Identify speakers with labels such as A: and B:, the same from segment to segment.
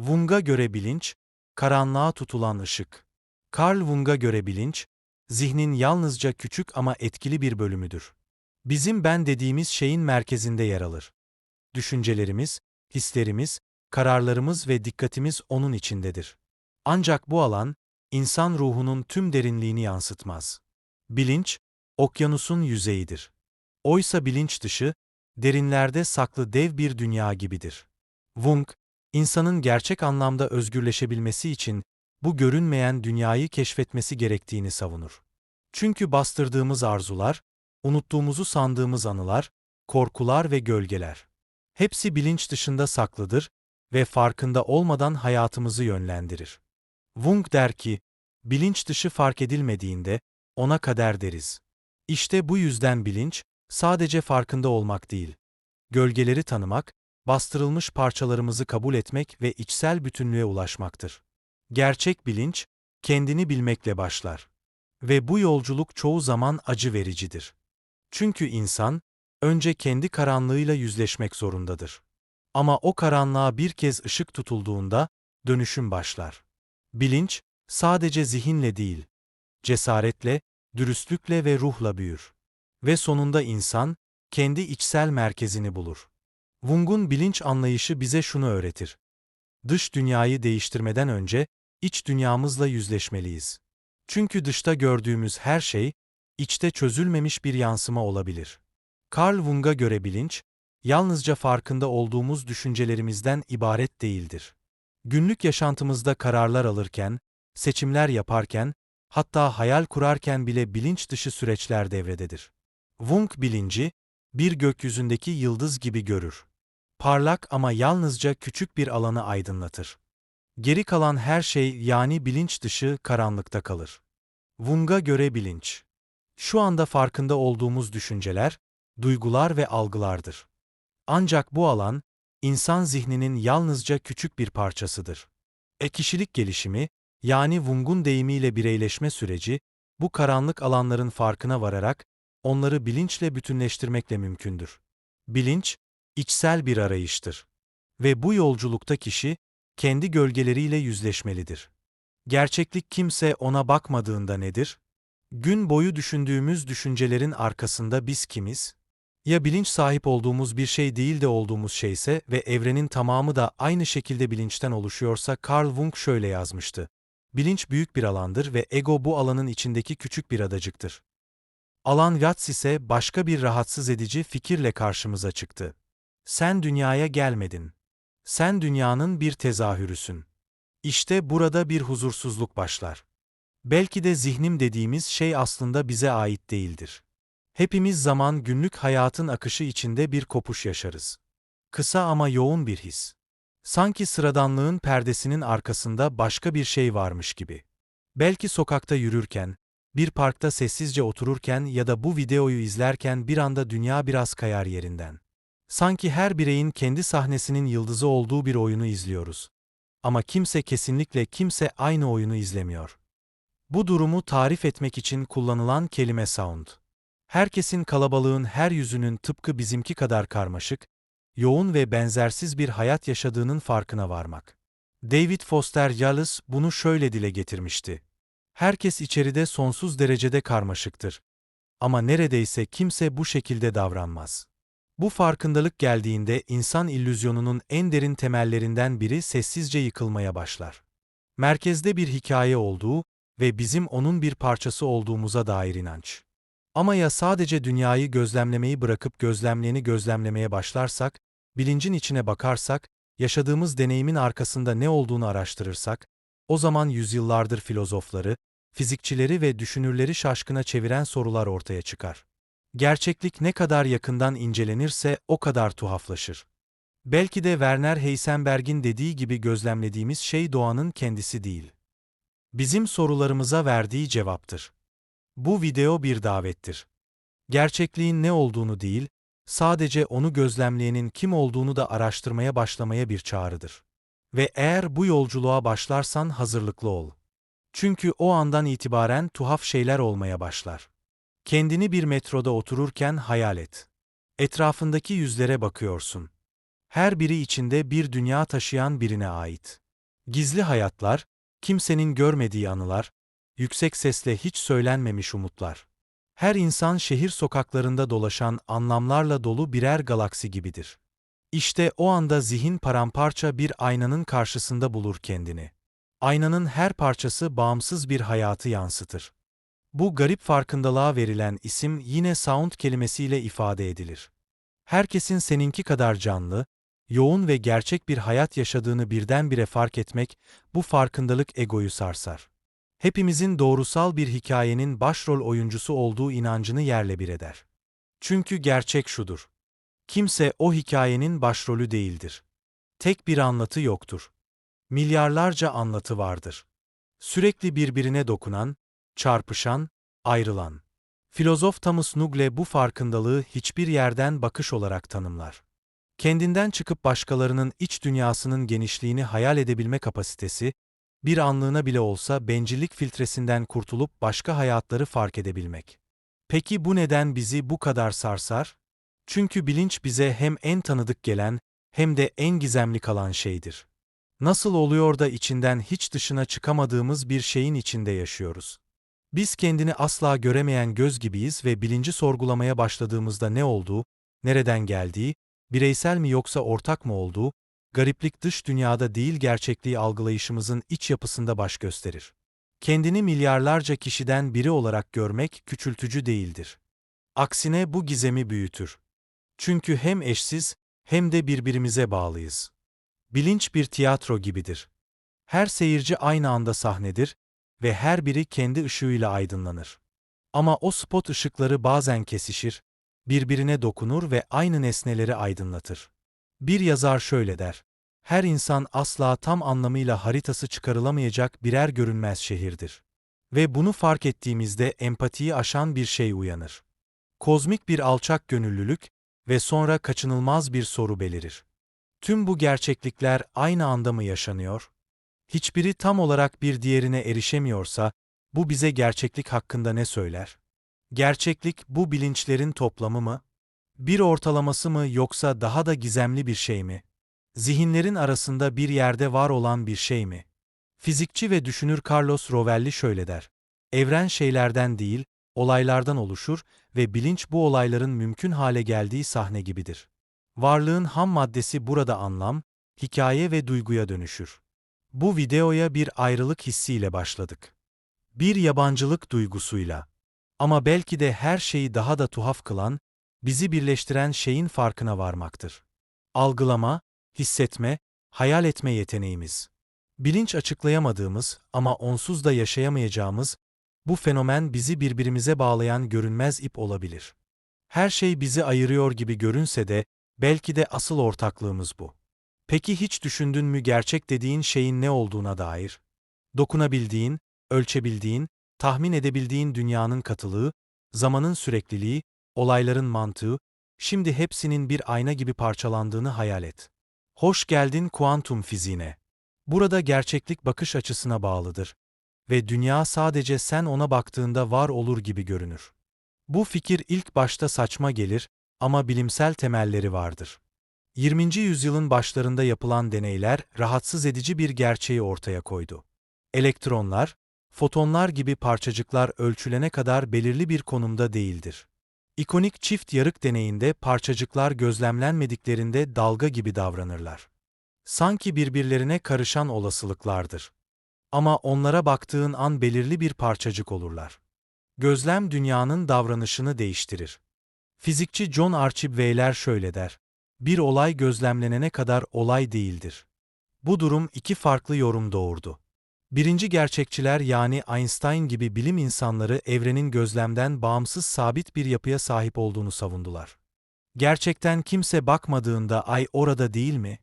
A: Jung'a göre bilinç, karanlığa tutulan ışık. Carl Jung'a göre bilinç, zihnin yalnızca küçük ama etkili bir bölümüdür. Bizim ben dediğimiz şeyin merkezinde yer alır. Düşüncelerimiz, hislerimiz, kararlarımız ve dikkatimiz onun içindedir. Ancak bu alan, insan ruhunun tüm derinliğini yansıtmaz. Bilinç, okyanusun yüzeyidir. Oysa bilinç dışı, derinlerde saklı dev bir dünya gibidir. Jung, insanın gerçek anlamda özgürleşebilmesi için bu görünmeyen dünyayı keşfetmesi gerektiğini savunur. Çünkü bastırdığımız arzular, unuttuğumuzu sandığımız anılar, korkular ve gölgeler, hepsi bilinç dışında saklıdır ve farkında olmadan hayatımızı yönlendirir. Jung der ki, bilinç dışı fark edilmediğinde ona kader deriz. İşte bu yüzden bilinç, sadece farkında olmak değil, gölgeleri tanımak, bastırılmış parçalarımızı kabul etmek ve içsel bütünlüğe ulaşmaktır. Gerçek bilinç, kendini bilmekle başlar. Ve bu yolculuk çoğu zaman acı vericidir. Çünkü insan, önce kendi karanlığıyla yüzleşmek zorundadır. Ama o karanlığa bir kez ışık tutulduğunda, dönüşüm başlar. Bilinç, sadece zihinle değil, cesaretle, dürüstlükle ve ruhla büyür. Ve sonunda insan, kendi içsel merkezini bulur. Jung'un bilinç anlayışı bize şunu öğretir: dış dünyayı değiştirmeden önce, iç dünyamızla yüzleşmeliyiz. Çünkü dışta gördüğümüz her şey, içte çözülmemiş bir yansıma olabilir. Carl Jung'a göre bilinç, yalnızca farkında olduğumuz düşüncelerimizden ibaret değildir. Günlük yaşantımızda kararlar alırken, seçimler yaparken, hatta hayal kurarken bile bilinç dışı süreçler devrededir. Jung bilinci, bir gökyüzündeki yıldız gibi görür. Parlak ama yalnızca küçük bir alanı aydınlatır. Geri kalan her şey yani bilinç dışı karanlıkta kalır. Jung'a göre bilinç, şu anda farkında olduğumuz düşünceler, duygular ve algılardır. Ancak bu alan, insan zihninin yalnızca küçük bir parçasıdır. Kişilik gelişimi, yani Jung'un deyimiyle bireyleşme süreci, bu karanlık alanların farkına vararak, onları bilinçle bütünleştirmekle mümkündür. Bilinç, içsel bir arayıştır. Ve bu yolculukta kişi, kendi gölgeleriyle yüzleşmelidir. Gerçeklik kimse ona bakmadığında nedir? Gün boyu düşündüğümüz düşüncelerin arkasında biz kimiz? Ya bilinç sahip olduğumuz bir şey değil de olduğumuz şeyse ve evrenin tamamı da aynı şekilde bilinçten oluşuyorsa Carl Jung şöyle yazmıştı: bilinç büyük bir alandır ve ego bu alanın içindeki küçük bir adacıktır. Alan Watts ise başka bir rahatsız edici fikirle karşımıza çıktı. Sen dünyaya gelmedin. Sen dünyanın bir tezahürüsün. İşte burada bir huzursuzluk başlar. Belki de zihnim dediğimiz şey aslında bize ait değildir. Hepimiz zaman günlük hayatın akışı içinde bir kopuş yaşarız. Kısa ama yoğun bir his. Sanki sıradanlığın perdesinin arkasında başka bir şey varmış gibi. Belki sokakta yürürken, bir parkta sessizce otururken ya da bu videoyu izlerken bir anda dünya biraz kayar yerinden. Sanki her bireyin kendi sahnesinin yıldızı olduğu bir oyunu izliyoruz. Ama kesinlikle kimse aynı oyunu izlemiyor. Bu durumu tarif etmek için kullanılan kelime sound. Herkesin kalabalığın her yüzünün tıpkı bizimki kadar karmaşık, yoğun ve benzersiz bir hayat yaşadığının farkına varmak. David Foster Wallace bunu şöyle dile getirmişti: herkes içeride sonsuz derecede karmaşıktır. Ama neredeyse kimse bu şekilde davranmaz. Bu farkındalık geldiğinde insan illüzyonunun en derin temellerinden biri sessizce yıkılmaya başlar. Merkezde bir hikaye olduğu ve bizim onun bir parçası olduğumuza dair inanç. Ama ya sadece dünyayı gözlemlemeyi bırakıp gözlemleyeni gözlemlemeye başlarsak, bilincin içine bakarsak, yaşadığımız deneyimin arkasında ne olduğunu araştırırsak, o zaman yüzyıllardır filozofları, fizikçileri ve düşünürleri şaşkına çeviren sorular ortaya çıkar. Gerçeklik ne kadar yakından incelenirse o kadar tuhaflaşır. Belki de Werner Heisenberg'in dediği gibi gözlemlediğimiz şey doğanın kendisi değil, bizim sorularımıza verdiği cevaptır. Bu video bir davettir. Gerçekliğin ne olduğunu değil, sadece onu gözlemleyenin kim olduğunu da araştırmaya başlamaya bir çağrıdır. Ve eğer bu yolculuğa başlarsan hazırlıklı ol. Çünkü o andan itibaren tuhaf şeyler olmaya başlar. Kendini bir metroda otururken hayal et. Etrafındaki yüzlere bakıyorsun. Her biri içinde bir dünya taşıyan birine ait. Gizli hayatlar, kimsenin görmediği anılar, yüksek sesle hiç söylenmemiş umutlar. Her insan şehir sokaklarında dolaşan anlamlarla dolu birer galaksi gibidir. İşte o anda zihin paramparça bir aynanın karşısında bulur kendini. Aynanın her parçası bağımsız bir hayatı yansıtır. Bu garip farkındalığa verilen isim yine sound kelimesiyle ifade edilir. Herkesin seninki kadar canlı, yoğun ve gerçek bir hayat yaşadığını birdenbire fark etmek, bu farkındalık egoyu sarsar. Hepimizin doğrusal bir hikayenin başrol oyuncusu olduğu inancını yerle bir eder. Çünkü gerçek şudur: kimse o hikayenin başrolü değildir. Tek bir anlatı yoktur. Milyarlarca anlatı vardır. Sürekli birbirine dokunan, çarpışan, ayrılan. Filozof Thomas Nugle bu farkındalığı hiçbir yerden bakış olarak tanımlar. Kendinden çıkıp başkalarının iç dünyasının genişliğini hayal edebilme kapasitesi, bir anlığına bile olsa bencillik filtresinden kurtulup başka hayatları fark edebilmek. Peki bu neden bizi bu kadar sarsar? Çünkü bilinç bize hem en tanıdık gelen hem de en gizemli kalan şeydir. Nasıl oluyor da içinden hiç dışına çıkamadığımız bir şeyin içinde yaşıyoruz? Biz kendini asla göremeyen göz gibiyiz ve bilinci sorgulamaya başladığımızda ne olduğu, nereden geldiği, bireysel mi yoksa ortak mı olduğu, gariplik dış dünyada değil gerçekliği algılayışımızın iç yapısında baş gösterir. Kendini milyarlarca kişiden biri olarak görmek küçültücü değildir. Aksine bu gizemi büyütür. Çünkü hem eşsiz hem de birbirimize bağlıyız. Bilinç bir tiyatro gibidir. Her seyirci aynı anda sahnedir ve her biri kendi ışığıyla aydınlanır. Ama o spot ışıkları bazen kesişir, birbirine dokunur ve aynı nesneleri aydınlatır. Bir yazar şöyle der: her insan asla tam anlamıyla haritası çıkarılamayacak birer görünmez şehirdir. Ve bunu fark ettiğimizde empatiyi aşan bir şey uyanır. Kozmik bir alçak gönüllülük ve sonra kaçınılmaz bir soru belirir. Tüm bu gerçeklikler aynı anda mı yaşanıyor? Hiçbiri tam olarak bir diğerine erişemiyorsa, bu bize gerçeklik hakkında ne söyler? Gerçeklik bu bilinçlerin toplamı mı? Bir ortalaması mı yoksa daha da gizemli bir şey mi? Zihinlerin arasında bir yerde var olan bir şey mi? Fizikçi ve düşünür Carlos Rovelli şöyle der: evren şeylerden değil, olaylardan oluşur ve bilinç bu olayların mümkün hale geldiği sahne gibidir. Varlığın ham maddesi burada anlam, hikaye ve duyguya dönüşür. Bu videoya bir ayrılık hissiyle başladık. Bir yabancılık duygusuyla. Ama belki de her şeyi daha da tuhaf kılan, bizi birleştiren şeyin farkına varmaktır. Algılama, hissetme, hayal etme yeteneğimiz. Bilinç açıklayamadığımız ama onsuz da yaşayamayacağımız, bu fenomen bizi birbirimize bağlayan görünmez ip olabilir. Her şey bizi ayırıyor gibi görünse de, belki de asıl ortaklığımız bu. Peki hiç düşündün mü gerçek dediğin şeyin ne olduğuna dair? Dokunabildiğin, ölçebildiğin, tahmin edebildiğin dünyanın katılığı, zamanın sürekliliği, olayların mantığı, şimdi hepsinin bir ayna gibi parçalandığını hayal et. Hoş geldin kuantum fiziğine. Burada gerçeklik bakış açısına bağlıdır ve dünya sadece sen ona baktığında var olur gibi görünür. Bu fikir ilk başta saçma gelir ama bilimsel temelleri vardır. 20. yüzyılın başlarında yapılan deneyler rahatsız edici bir gerçeği ortaya koydu. Elektronlar, fotonlar gibi parçacıklar ölçülene kadar belirli bir konumda değildir. İkonik çift yarık deneyinde parçacıklar gözlemlenmediklerinde dalga gibi davranırlar. Sanki birbirlerine karışan olasılıklardır. Ama onlara baktığın an belirli bir parçacık olurlar. Gözlem dünyanın davranışını değiştirir. Fizikçi John Archib Wheeler şöyle der: bir olay gözlemlenene kadar olay değildir. Bu durum iki farklı yorum doğurdu. Birinci gerçekçiler yani Einstein gibi bilim insanları evrenin gözlemden bağımsız sabit bir yapıya sahip olduğunu savundular. Gerçekten kimse bakmadığında ay orada değil mi?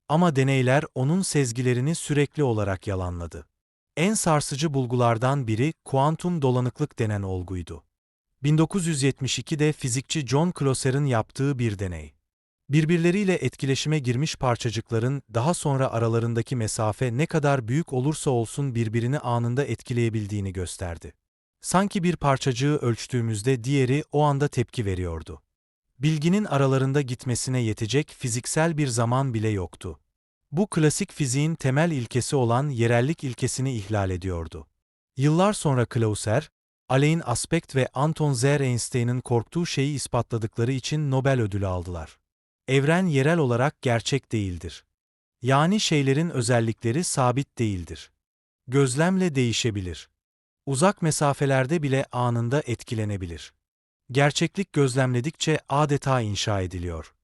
A: Ama deneyler onun sezgilerini sürekli olarak yalanladı. En sarsıcı bulgulardan biri kuantum dolanıklık denen olguydu. 1972'de fizikçi John Clauser'ın yaptığı bir deney. Birbirleriyle etkileşime girmiş parçacıkların daha sonra aralarındaki mesafe ne kadar büyük olursa olsun birbirini anında etkileyebildiğini gösterdi. Sanki bir parçacığı ölçtüğümüzde diğeri o anda tepki veriyordu. Bilginin aralarında gitmesine yetecek fiziksel bir zaman bile yoktu. Bu klasik fiziğin temel ilkesi olan yerellik ilkesini ihlal ediyordu. Yıllar sonra Clauser, Alain Aspect ve Anton Zehr Einstein'ın korktuğu şeyi ispatladıkları için Nobel ödülü aldılar. Evren yerel olarak gerçek değildir. Yani şeylerin özellikleri sabit değildir. Gözlemle değişebilir. Uzak mesafelerde bile anında etkilenebilir. Gerçeklik gözlemledikçe adeta inşa ediliyor.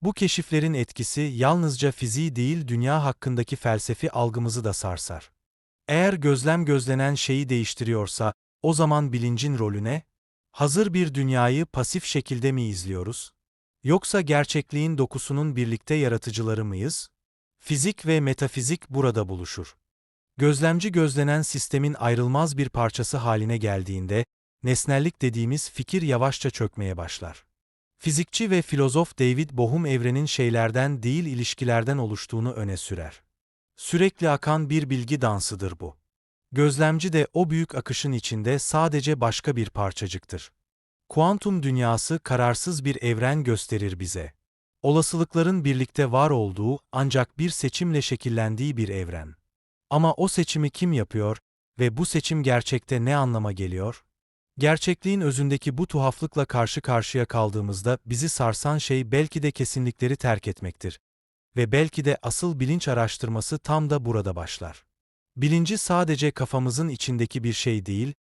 A: Bu keşiflerin etkisi yalnızca fiziği değil dünya hakkındaki felsefi algımızı da sarsar. Eğer gözlem gözlenen şeyi değiştiriyorsa, o zaman bilincin rolü ne? Hazır bir dünyayı pasif şekilde mi izliyoruz? Yoksa gerçekliğin dokusunun birlikte yaratıcıları mıyız? Fizik ve metafizik burada buluşur. Gözlemci gözlenen sistemin ayrılmaz bir parçası haline geldiğinde, nesnellik dediğimiz fikir yavaşça çökmeye başlar. Fizikçi ve filozof David Bohm evrenin şeylerden değil ilişkilerden oluştuğunu öne sürer. Sürekli akan bir bilgi dansıdır bu. Gözlemci de o büyük akışın içinde sadece başka bir parçacıktır. Kuantum dünyası kararsız bir evren gösterir bize. Olasılıkların birlikte var olduğu ancak bir seçimle şekillendiği bir evren. Ama o seçimi kim yapıyor ve bu seçim gerçekte ne anlama geliyor? Gerçekliğin özündeki bu tuhaflıkla karşı karşıya kaldığımızda bizi sarsan şey belki de kesinlikleri terk etmektir. Ve belki de asıl bilinç araştırması tam da burada başlar. Bilinci sadece kafamızın içindeki bir şey değil,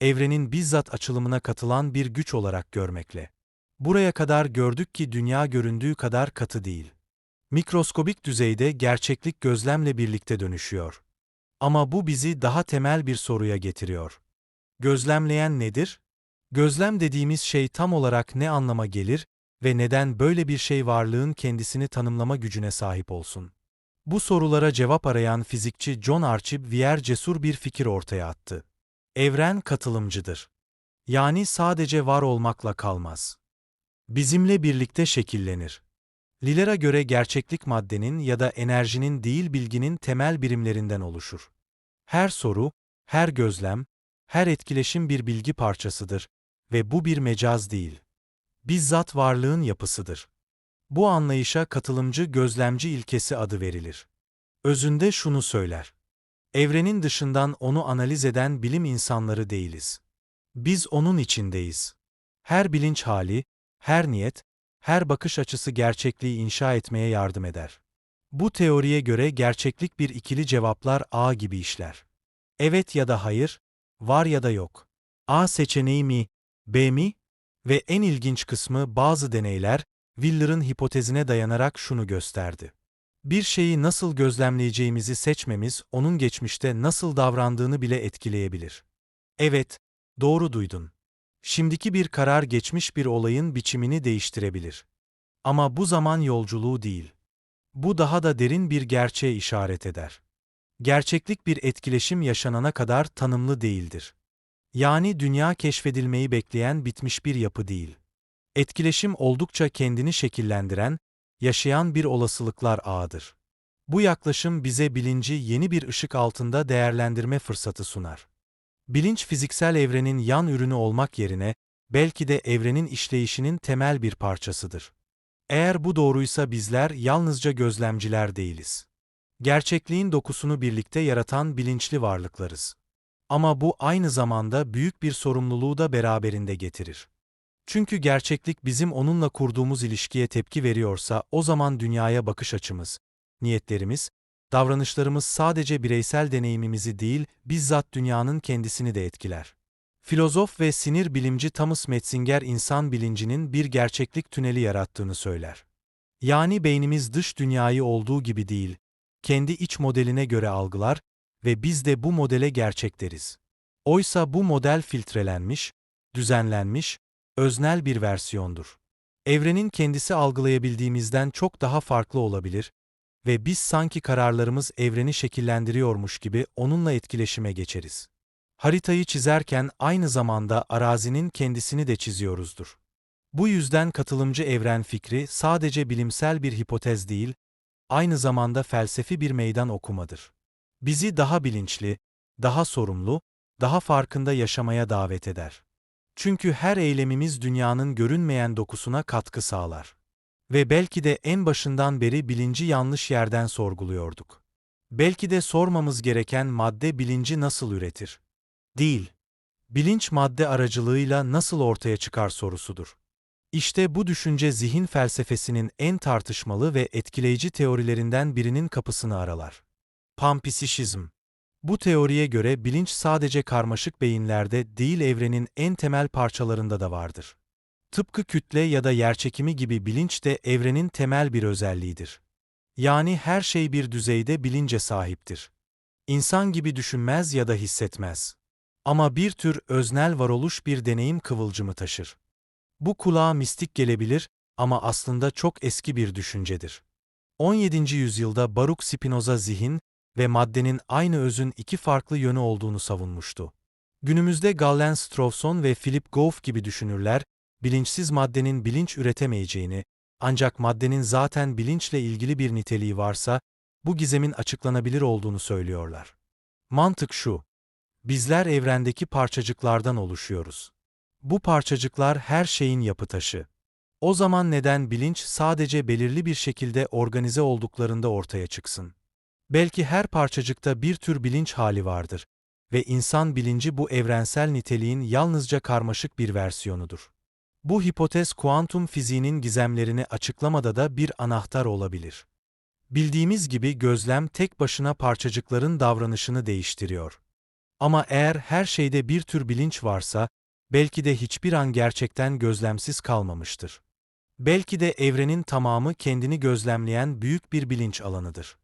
A: evrenin bizzat açılımına katılan bir güç olarak görmekle. Buraya kadar gördük ki dünya göründüğü kadar katı değil. Mikroskobik düzeyde gerçeklik gözlemle birlikte dönüşüyor. Ama bu bizi daha temel bir soruya getiriyor. Gözlemleyen nedir? Gözlem dediğimiz şey tam olarak ne anlama gelir ve neden böyle bir şey varlığın kendisini tanımlama gücüne sahip olsun? Bu sorulara cevap arayan fizikçi John Archibald cesur bir fikir ortaya attı. Evren katılımcıdır. Yani sadece var olmakla kalmaz. Bizimle birlikte şekillenir. Liller'a göre gerçeklik maddenin ya da enerjinin değil bilginin temel birimlerinden oluşur. Her soru, her gözlem, her etkileşim bir bilgi parçasıdır ve bu bir mecaz değil. Bizzat varlığın yapısıdır. Bu anlayışa katılımcı gözlemci ilkesi adı verilir. Özünde şunu söyler. Evrenin dışından onu analiz eden bilim insanları değiliz. Biz onun içindeyiz. Her bilinç hali, her niyet, her bakış açısı gerçekliği inşa etmeye yardım eder. Bu teoriye göre gerçeklik bir ikili cevaplar ağı gibi işler. Evet ya da hayır, var ya da yok. A seçeneği mi, B mi? Ve en ilginç kısmı bazı deneyler, Wheeler'ın hipotezine dayanarak şunu gösterdi. Bir şeyi nasıl gözlemleyeceğimizi seçmemiz, onun geçmişte nasıl davrandığını bile etkileyebilir. Evet, doğru duydun. Şimdiki bir karar geçmiş bir olayın biçimini değiştirebilir. Ama bu zaman yolculuğu değil. Bu daha da derin bir gerçeğe işaret eder. Gerçeklik bir etkileşim yaşanana kadar tanımlı değildir. Yani dünya keşfedilmeyi bekleyen bitmiş bir yapı değil. Etkileşim oldukça kendini şekillendiren, yaşayan bir olasılıklar ağıdır. Bu yaklaşım bize bilinci yeni bir ışık altında değerlendirme fırsatı sunar. Bilinç fiziksel evrenin yan ürünü olmak yerine, belki de evrenin işleyişinin temel bir parçasıdır. Eğer bu doğruysa bizler yalnızca gözlemciler değiliz. Gerçekliğin dokusunu birlikte yaratan bilinçli varlıklarız. Ama bu aynı zamanda büyük bir sorumluluğu da beraberinde getirir. Çünkü gerçeklik bizim onunla kurduğumuz ilişkiye tepki veriyorsa o zaman dünyaya bakış açımız, niyetlerimiz, davranışlarımız sadece bireysel deneyimimizi değil, bizzat dünyanın kendisini de etkiler. Filozof ve sinir bilimci Thomas Metzinger insan bilincinin bir gerçeklik tüneli yarattığını söyler. Yani beynimiz dış dünyayı olduğu gibi değil, kendi iç modeline göre algılar ve biz de bu modele gerçek deriz. Oysa bu model filtrelenmiş, düzenlenmiş, öznel bir versiyondur. Evrenin kendisi algılayabildiğimizden çok daha farklı olabilir ve biz sanki kararlarımız evreni şekillendiriyormuş gibi onunla etkileşime geçeriz. Haritayı çizerken aynı zamanda arazinin kendisini de çiziyoruzdur. Bu yüzden katılımcı evren fikri sadece bilimsel bir hipotez değil, aynı zamanda felsefi bir meydan okumadır. Bizi daha bilinçli, daha sorumlu, daha farkında yaşamaya davet eder. Çünkü her eylemimiz dünyanın görünmeyen dokusuna katkı sağlar. Ve belki de en başından beri bilinci yanlış yerden sorguluyorduk. Belki de sormamız gereken madde bilinci nasıl üretir? Değil. Bilinç madde aracılığıyla nasıl ortaya çıkar sorusudur. İşte bu düşünce zihin felsefesinin en tartışmalı ve etkileyici teorilerinden birinin kapısını aralar. Panpsişizm. Bu teoriye göre bilinç sadece karmaşık beyinlerde değil evrenin en temel parçalarında da vardır. Tıpkı kütle ya da yerçekimi gibi bilinç de evrenin temel bir özelliğidir. Yani her şey bir düzeyde bilince sahiptir. İnsan gibi düşünmez ya da hissetmez. Ama bir tür öznel varoluş bir deneyim kıvılcımı taşır. Bu kulağa mistik gelebilir ama aslında çok eski bir düşüncedir. 17. yüzyılda Baruch Spinoza zihin ve maddenin aynı özün iki farklı yönü olduğunu savunmuştu. Günümüzde Galen Strawson ve Philip Goff gibi düşünürler, bilinçsiz maddenin bilinç üretemeyeceğini, ancak maddenin zaten bilinçle ilgili bir niteliği varsa, bu gizemin açıklanabilir olduğunu söylüyorlar. Mantık şu: bizler evrendeki parçacıklardan oluşuyoruz. Bu parçacıklar her şeyin yapı taşı. O zaman neden bilinç sadece belirli bir şekilde organize olduklarında ortaya çıksın? Belki her parçacıkta bir tür bilinç hali vardır ve insan bilinci bu evrensel niteliğin yalnızca karmaşık bir versiyonudur. Bu hipotez kuantum fiziğinin gizemlerini açıklamada da bir anahtar olabilir. Bildiğimiz gibi gözlem tek başına parçacıkların davranışını değiştiriyor. Ama eğer her şeyde bir tür bilinç varsa, belki de hiçbir an gerçekten gözlemsiz kalmamıştır. Belki de evrenin tamamı kendini gözlemleyen büyük bir bilinç alanıdır.